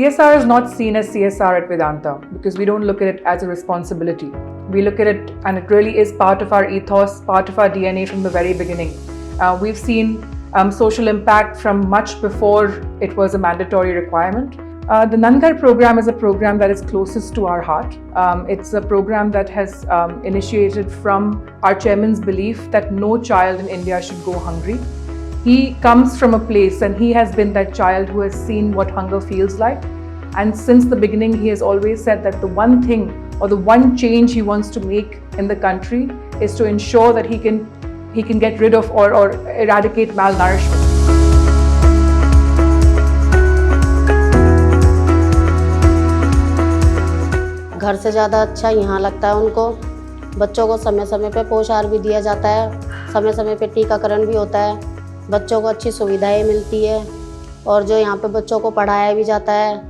CSR is not seen as CSR at Vedanta because we don't look at it as a responsibility. We look at it, and it really is part of our ethos, part of our DNA from the very beginning. We've seen social impact from much before it was a mandatory requirement. The Nandghar program is a program that is closest to our heart. It's a program that has initiated from our chairman's belief that no child in India should go hungry. He comes from a place and he has been that child who has seen what hunger feels like. And since the beginning, he has always said that the one thing or the one change he wants to make in the country is to ensure that he can get rid of or eradicate malnourishment. घर से ज़्यादा अच्छा यहाँ लगता है उनको। बच्चों को समय समय पे पोषण भी दिया जाता है, समय समय पे टीकाकरण भी होता है, बच्चों को अच्छी सुविधाएं मिलती है और जो यहाँ पे बच्चों को पढ़ाया भी जाता है,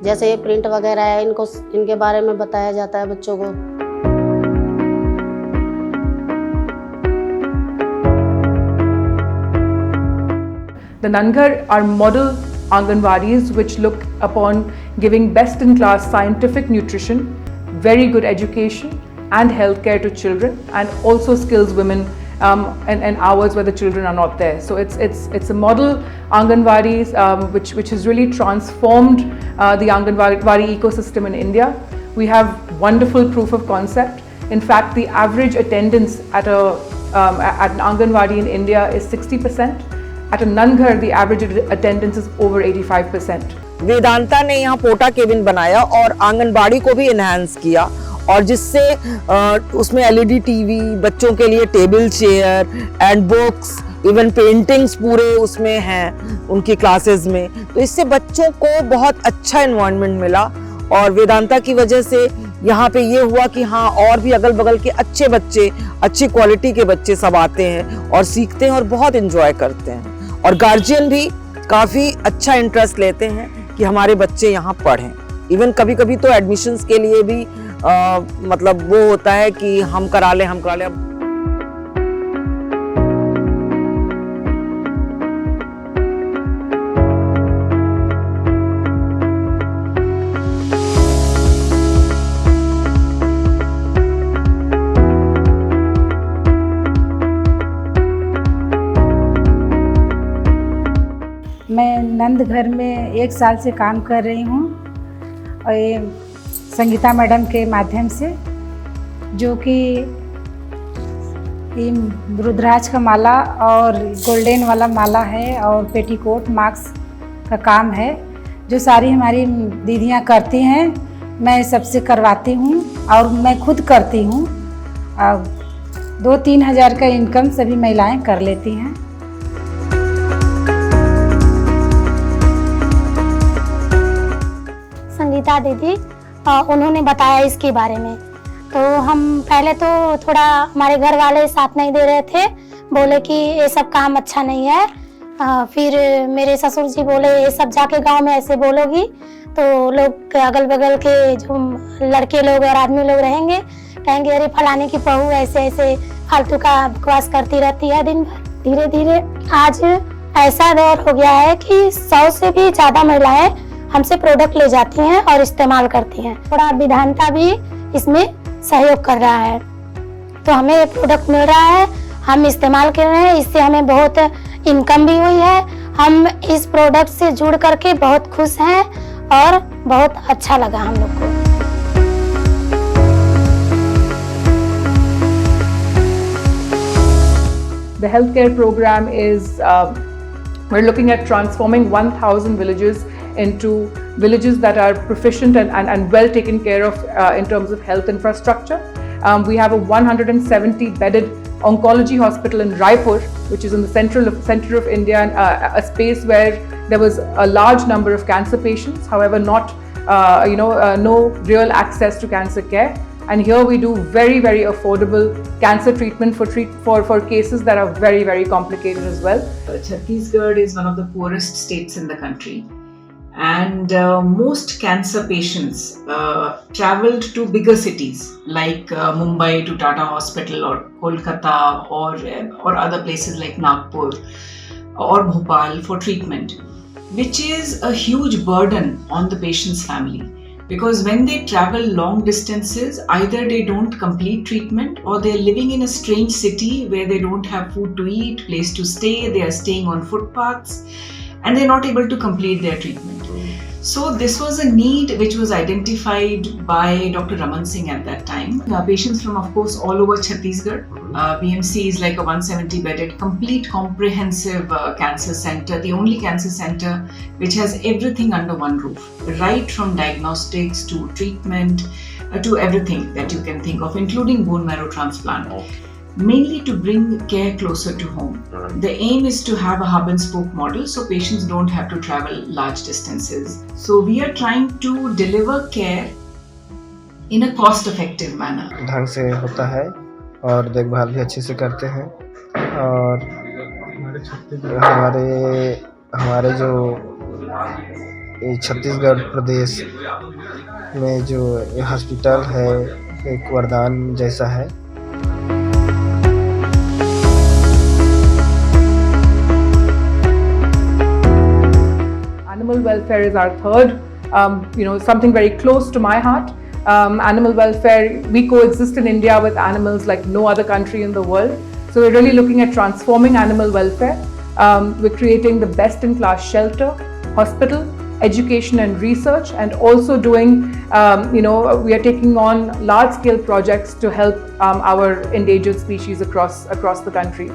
जैसे ये प्रिंट वगैरह है इनके बारे में बताया जाता है बच्चों को। The Nandghar are model Anganwadis which look upon giving best-in-class scientific nutrition, very good education and healthcare to children, and also skills women and hours where the children are not there. So it's a model Anganwadis which has really transformed the Anganwadi ecosystem in India. We have wonderful proof of concept. In fact, the average attendance at an Anganwadi in India is 60%. At a Nandghar, the average attendance is over 85%. Vedanta ने यहाँ porta cabin बनाया और आंगनबाड़ी को भी enhance किया, और जिससे उसमें एलईडी टीवी, बच्चों के लिए table chair and books, even paintings पूरे उसमें हैं उनकी क्लासेस में। तो इससे बच्चों को बहुत अच्छा एनवायरनमेंट मिला और वेदांता की वजह से यहाँ पे ये हुआ कि हाँ, और भी अगल बगल के अच्छे बच्चे, अच्छी क्वालिटी के बच्चे सब आते हैं और सीखते हैं और बहुत एंजॉय करते हैं। और गार्जियन भी काफ़ी अच्छा इंटरेस्ट लेते हैं कि हमारे बच्चे यहाँ पढ़ें। इवन कभी कभी तो एडमिशन्स के लिए भी मतलब वो होता है कि हम करा लें। मैं नंदघर में 1 साल से काम कर रही हूँ और ये संगीता मैडम के माध्यम से, जो कि ये रुद्राक्ष का माला और गोल्डन वाला माला है और पेटीकोट मास्क का काम है, जो सारी हमारी दीदियाँ करती हैं। मैं सबसे करवाती हूँ और मैं खुद करती हूँ। 2-3 हज़ार का इनकम सभी महिलाएं कर लेती हैं। संगीता दीदी उन्होंने बताया इसके बारे में, तो हम पहले तो थोड़ा हमारे घर वाले साथ नहीं दे रहे थे, बोले कि ये सब काम अच्छा नहीं है। फिर मेरे ससुर जी बोले ये सब जाके गांव में ऐसे बोलोगी तो लोग अगल बगल के जो लड़के लोग और आदमी लोग रहेंगे, कहेंगे अरे फलाने की बहू ऐसे ऐसे फालतू का बकवास करती रहती है दिन भर। धीरे धीरे आज ऐसा दौर हो गया है कि 100 से भी ज़्यादा महिलाएं हमसे प्रोडक्ट ले जाती हैं और इस्तेमाल करती हैं। थोड़ा वेदांता भी इसमें सहयोग कर रहा है, तो हमें ये प्रोडक्ट मिल रहा है, हम इस्तेमाल कर रहे हैं, इससे हमें बहुत इनकम भी हुई है। हम इस प्रोडक्ट से जुड़ करके बहुत खुश हैं और बहुत अच्छा लगा हम लोग को। The healthcare program is, we're looking at transforming 1,000 villages into villages that are proficient and well taken care of in terms of health infrastructure. We have a 170 bedded oncology hospital in Raipur, which is in the center of India, and a space where there was a large number of cancer patients, however not no real access to cancer care. And here we do very, very affordable cancer treatment for cases that are very, very complicated as well. Chhattisgarh is one of the poorest states in the country, and most cancer patients traveled to bigger cities like Mumbai to Tata Hospital, or Kolkata, or other places like Nagpur or Bhopal for treatment. which is a huge burden on the patient's family. Because when they travel long distances, either they don't complete treatment or they're living in a strange city where they don't have food to eat, place to stay, they are staying on footpaths, and they're not able to complete their treatment. So this was a need which was identified by Dr. Raman Singh at that time. Patients from, of course, all over Chhattisgarh. BMC is like a 170-bedded, complete comprehensive cancer center, the only cancer center which has everything under one roof, right from diagnostics to treatment to everything that you can think of, including bone marrow transplant. Mainly to bring care closer to home. The aim is to have a hub and spoke model so patients don't have to travel large distances. So we are trying to deliver care in a cost effective manner. ढंग से होता है और देखभाल भी अच्छे से करते हैं और हमारे जो ये छत्तीसगढ़ प्रदेश में जो ये हॉस्पिटल है एक वरदान जैसा है। Animal welfare is our third, something very close to my heart. Animal welfare, we coexist in India with animals like no other country in the world. So we're really looking at transforming animal welfare. We're creating the best-in-class shelter, hospital, education and research, and also doing, we are taking on large-scale projects to help our endangered species across the country.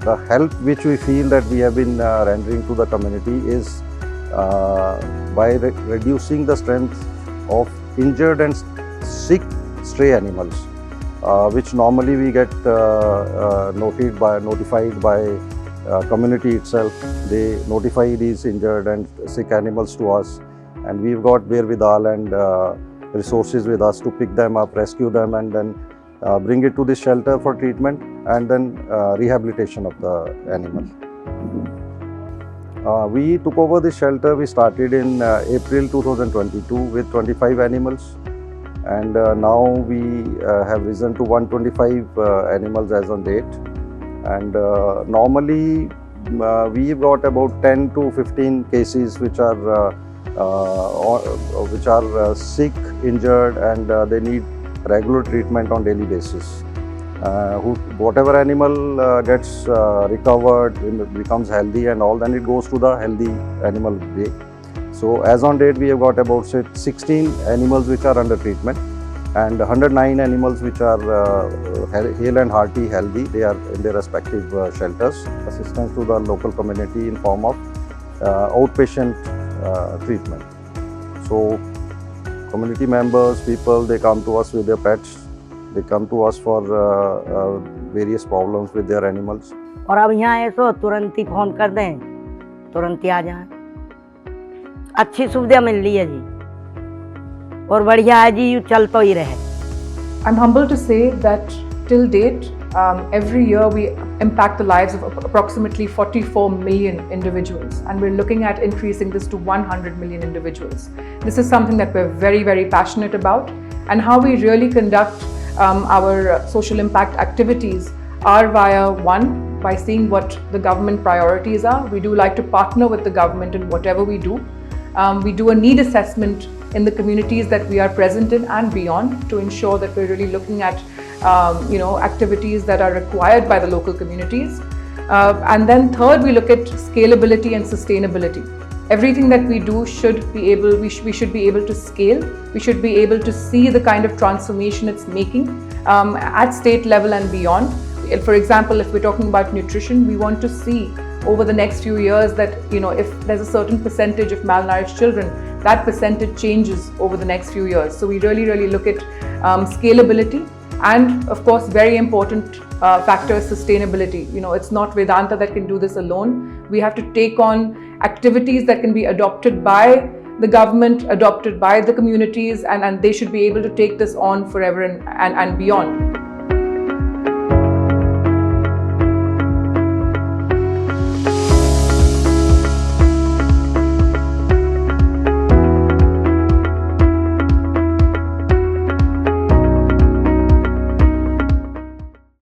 The help which we feel that we have been rendering to the community is by reducing the strength of injured and sick stray animals, which normally we get notified by community itself. They notify these injured and sick animals to us, and we've got wherewithal and resources with us to pick them up, rescue them, and then bring it to the shelter for treatment and then rehabilitation of the animal. We took over the shelter. We started in April 2022 with 25 animals, and now we have risen to 125 animals as on date. And normally we've got about 10 to 15 cases which are sick, injured, and they need regular treatment on daily basis. Whatever animal gets recovered, becomes healthy and all, then it goes to the healthy animal day. So as on date, we have got about 16 animals which are under treatment and 109 animals which are hale and hearty, healthy. They are in their respective shelters. Assistance to the local community in form of outpatient treatment. So community members, people, they come to us with their pets. They come to us for various problems with their animals. और अब यहाँ आए तो तुरंत ही phone कर दें, तुरंत ही आ जाएं। अच्छी सुविधा मिल रही है जी, और बढ़िया है जी, यूँ चल तो ही रहे। I'm humbled to say that till date, every year we impact the lives of approximately 44 million individuals, and we're looking at increasing this to 100 million individuals. This is something that we're very, very passionate about, and how we really conduct our social impact activities are by seeing what the government priorities are. We do like to partner with the government in whatever we do. We do a need assessment in the communities that we are present in and beyond to ensure that we're really looking at activities that are required by the local communities. And then third, we look at scalability and sustainability. Everything that we do should be able, we should be able to scale. We should be able to see the kind of transformation it's making at state level and beyond. For example, if we're talking about nutrition, we want to see over the next few years that, if there's a certain percentage of malnourished children, that percentage changes over the next few years. So we really, really look at scalability, and of course, very important factor is sustainability. It's not Vedanta that can do this alone. We have to take on activities that can be adopted by the government, adopted by the communities, and they should be able to take this on forever and beyond.